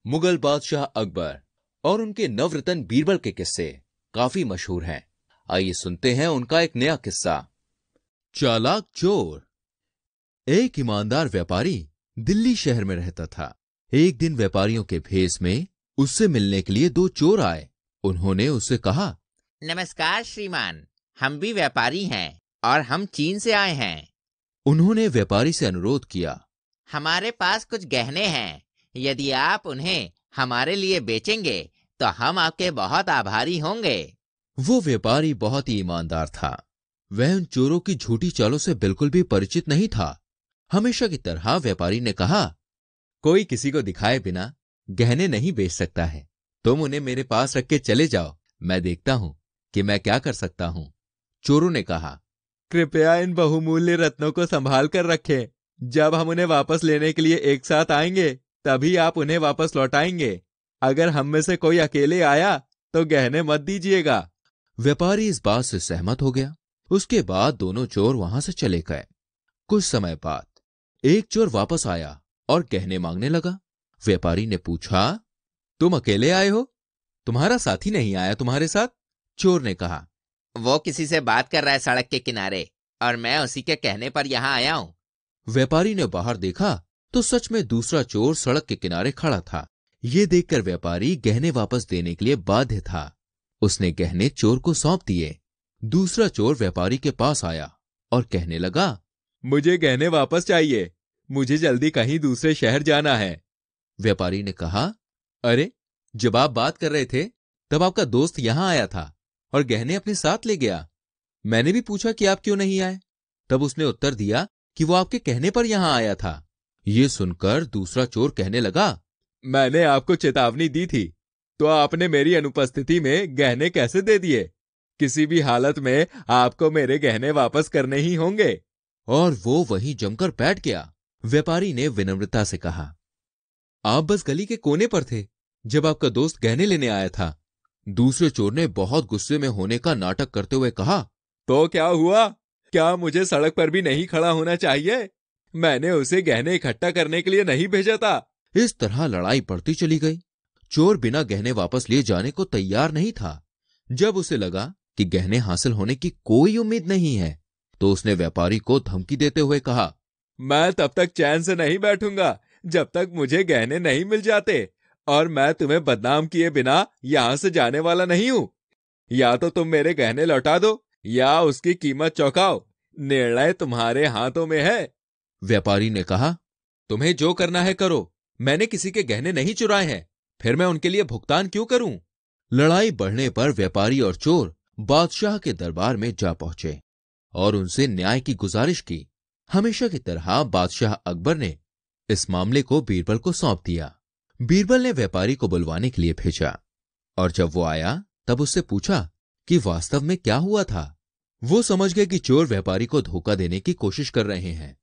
मुगल बादशाह अकबर और उनके नवरत्न बीरबल के किस्से काफी मशहूर हैं। आइए सुनते हैं उनका एक नया किस्सा। चालाक चोर। एक ईमानदार व्यापारी दिल्ली शहर में रहता था। एक दिन व्यापारियों के भेष में उससे मिलने के लिए दो चोर आए। उन्होंने उससे कहा, नमस्कार श्रीमान, हम भी व्यापारी हैं और हम चीन से आए हैं। उन्होंने व्यापारी से अनुरोध किया, हमारे पास कुछ गहने हैं, यदि आप उन्हें हमारे लिए बेचेंगे तो हम आपके बहुत आभारी होंगे। वो व्यापारी बहुत ही ईमानदार था। वह उन चोरों की झूठी चालों से बिल्कुल भी परिचित नहीं था। हमेशा की तरह व्यापारी ने कहा, कोई किसी को दिखाए बिना गहने नहीं बेच सकता है। तुम उन्हें मेरे पास रख के चले जाओ, मैं देखता हूं कि मैं क्या कर सकता हूं। चोरों ने कहा, कृपया इन बहुमूल्य रत्नों को संभाल कर रखें। जब हम उन्हें वापस लेने के लिए एक साथ आएंगे तभी आप उन्हें वापस लौटाएंगे। अगर हम में से कोई अकेले आया तो गहने मत दीजिएगा। व्यापारी इस बात से सहमत हो गया। उसके बाद दोनों चोर वहां से चले गए। कुछ समय बाद एक चोर वापस आया और गहने मांगने लगा। व्यापारी ने पूछा, तुम अकेले आए हो? तुम्हारा साथी नहीं आया तुम्हारे साथ? चोर ने कहा, वो किसी से बात कर रहा है सड़क के किनारे और मैं उसी के कहने पर यहाँ आया हूँ। व्यापारी ने बाहर देखा तो सच में दूसरा चोर सड़क के किनारे खड़ा था। ये देखकर व्यापारी गहने वापस देने के लिए बाध्य था। उसने गहने चोर को सौंप दिए। दूसरा चोर व्यापारी के पास आया और कहने लगा, मुझे गहने वापस चाहिए, मुझे जल्दी कहीं दूसरे शहर जाना है। व्यापारी ने कहा, अरे जब आप बात कर रहे थे तब आपका दोस्त यहां आया था और गहने अपने साथ ले गया। मैंने भी पूछा कि आप क्यों नहीं आए, तब उसने उत्तर दिया कि वो आपके कहने पर यहां आया था। ये सुनकर दूसरा चोर कहने लगा, मैंने आपको चेतावनी दी थी तो आपने मेरी अनुपस्थिति में गहने कैसे दे दिए? किसी भी हालत में आपको मेरे गहने वापस करने ही होंगे। और वो वहीं जमकर बैठ गया। व्यापारी ने विनम्रता से कहा, आप बस गली के कोने पर थे जब आपका दोस्त गहने लेने आया था। दूसरे चोर ने बहुत गुस्से में होने का नाटक करते हुए कहा, तो क्या हुआ? क्या मुझे सड़क पर भी नहीं खड़ा होना चाहिए? मैंने उसे गहने इकट्ठा करने के लिए नहीं भेजा था। इस तरह लड़ाई बढ़ती चली गई। चोर बिना गहने वापस लिए जाने को तैयार नहीं था। जब उसे लगा कि गहने हासिल होने की कोई उम्मीद नहीं है तो उसने व्यापारी को धमकी देते हुए कहा, मैं तब तक चैन से नहीं बैठूंगा जब तक मुझे गहने नहीं मिल जाते, और मैं तुम्हें बदनाम किए बिना यहां से जाने वाला नहीं हूं। या तो तुम मेरे गहने लौटा दो या उसकी कीमत चौकाओ। निर्णय तुम्हारे हाथों में है। व्यापारी ने कहा, तुम्हें जो करना है करो, मैंने किसी के गहने नहीं चुराए हैं, फिर मैं उनके लिए भुगतान क्यों करूं? लड़ाई बढ़ने पर व्यापारी और चोर बादशाह के दरबार में जा पहुंचे और उनसे न्याय की गुजारिश की। हमेशा की तरह बादशाह अकबर ने इस मामले को बीरबल को सौंप दिया। बीरबल ने व्यापारी को बुलवाने के लिए भेजा और जब वो आया तब उससे पूछा कि वास्तव में क्या हुआ था। वो समझ गए कि चोर व्यापारी को धोखा देने की कोशिश कर रहे हैं।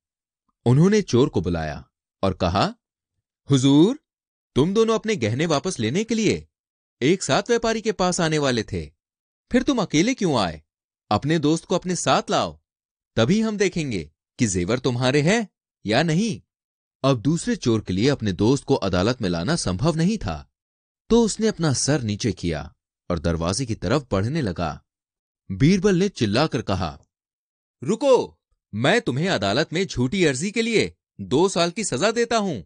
उन्होंने चोर को बुलाया और कहा, हुजूर, तुम दोनों अपने गहने वापस लेने के लिए एक साथ व्यापारी के पास आने वाले थे, फिर तुम अकेले क्यों आए? अपने दोस्त को अपने साथ लाओ, तभी हम देखेंगे कि जेवर तुम्हारे हैं या नहीं। अब दूसरे चोर के लिए अपने दोस्त को अदालत में लाना संभव नहीं था, तो उसने अपना सर नीचे किया और दरवाजे की तरफ बढ़ने लगा। बीरबल ने चिल्लाकर कहा, रुको, मैं तुम्हें अदालत में झूठी अर्जी के लिए 2 साल की सजा देता हूं।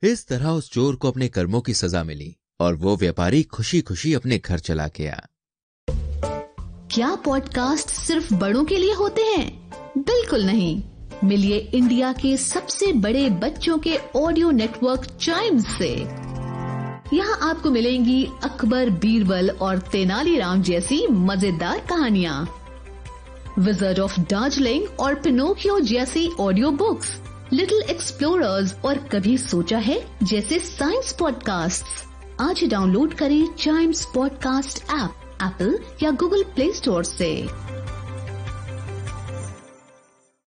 इस तरह उस चोर को अपने कर्मों की सजा मिली और वो व्यापारी खुशी खुशी अपने घर चला गया। क्या पॉडकास्ट सिर्फ बड़ों के लिए होते हैं? बिल्कुल नहीं। मिलिए इंडिया के सबसे बड़े बच्चों के ऑडियो नेटवर्क चाइम्स से। यहाँ आपको मिलेंगी अकबर, बीरबल और तेनालीराम जैसी मजेदार कहानियाँ, विज़र्ड ऑफ दार्जिलिंग और पिनोकियो जैसी ऑडियो बुक्स, लिटिल एक्सप्लोरर्स और कभी सोचा है जैसे साइंस पॉडकास्ट्स। आज ही डाउनलोड करें चाइम्स पॉडकास्ट ऐप एप्पल या गूगल प्ले स्टोर से।